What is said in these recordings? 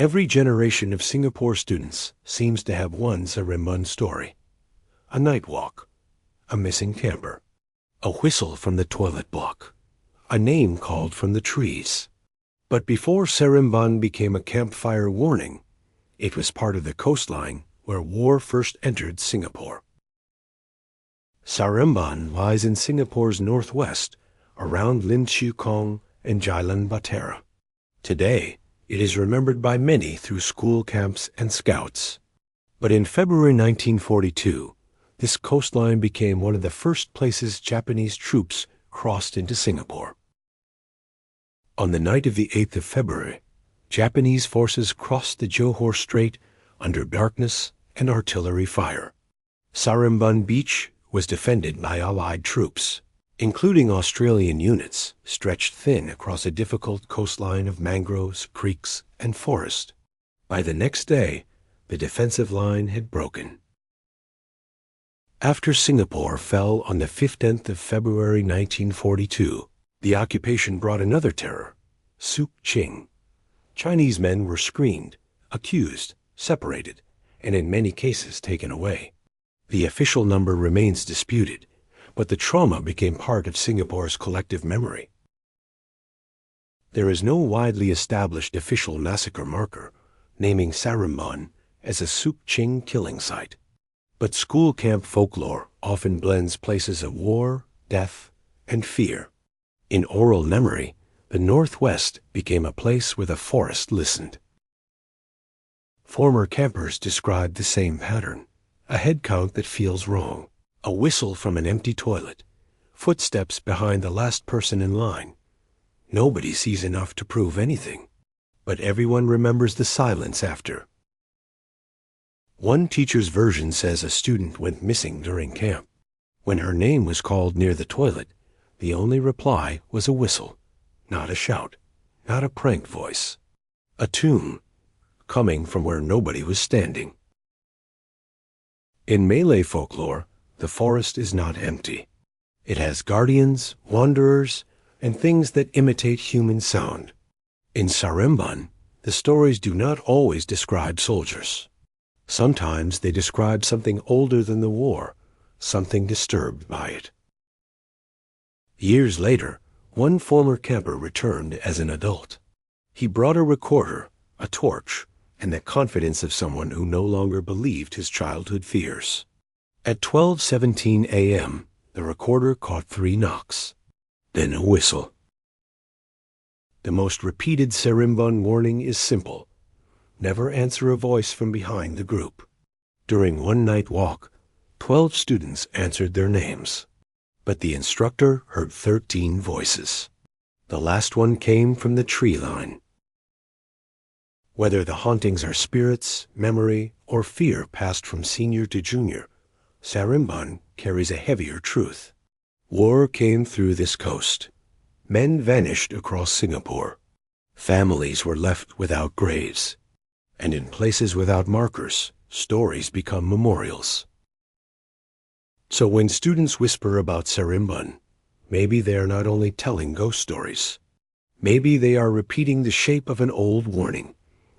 Every generation of Singapore students seems to have one Sarimbun story. A night walk, a missing camper, a whistle from the toilet block, a name called from the trees. But before Sarimbun became a campfire warning, it was part of the coastline where war first entered Singapore. Sarimbun lies in Singapore's northwest, around Lim Chu Kong and Jalan Bahtera. Today, it is remembered by many through school camps and scouts. But in February 1942, this coastline became one of the first places Japanese troops crossed into Singapore. On the night of the 8th of February, Japanese forces crossed the Johor Strait under darkness and artillery fire. Sarimbun Beach was defended by Allied troops, including Australian units stretched thin across a difficult coastline of mangroves, creeks, and forest. By the next day, the defensive line had broken. After Singapore fell on the 15th of February 1942, the occupation brought another terror, Suk Ching. Chinese men were screened, accused, separated, and in many cases taken away. The official number remains disputed, but the trauma became part of Singapore's collective memory. There is no widely established official massacre marker naming Sarimbun as a Suk Ching killing site, but school camp folklore often blends places of war, death, and fear. In oral memory, the Northwest became a place where the forest listened. Former campers described the same pattern, a head count that feels wrong, a whistle from an empty toilet, footsteps behind the last person in line. Nobody sees enough to prove anything, but everyone remembers the silence after. One teacher's version says a student went missing during camp. When her name was called near the toilet, the only reply was a whistle, not a shout, not a prank voice, a tune coming from where nobody was standing. In Malay folklore, the forest is not empty. It has guardians, wanderers, and things that imitate human sound. In Sarimbun, the stories do not always describe soldiers. Sometimes they describe something older than the war, something disturbed by it. Years later, one former camper returned as an adult. He brought a recorder, a torch, and the confidence of someone who no longer believed his childhood fears. At 12:17 a.m., the recorder caught 3 knocks, then a whistle. The most repeated Sarimbun warning is simple: never answer a voice from behind the group. During one night walk, 12 students answered their names, but the instructor heard 13 voices. The last one came from the tree line. Whether the hauntings are spirits, memory, or fear passed from senior to junior, Sarimbun carries a heavier truth. War came through this coast. Men vanished across Singapore. Families were left without graves. And in places without markers, stories become memorials. So when students whisper about Sarimbun, maybe they are not only telling ghost stories. Maybe they are repeating the shape of an old warning.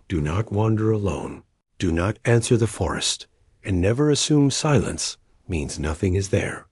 Do not wander alone. Do not answer the forest. And never assume silence means nothing is there.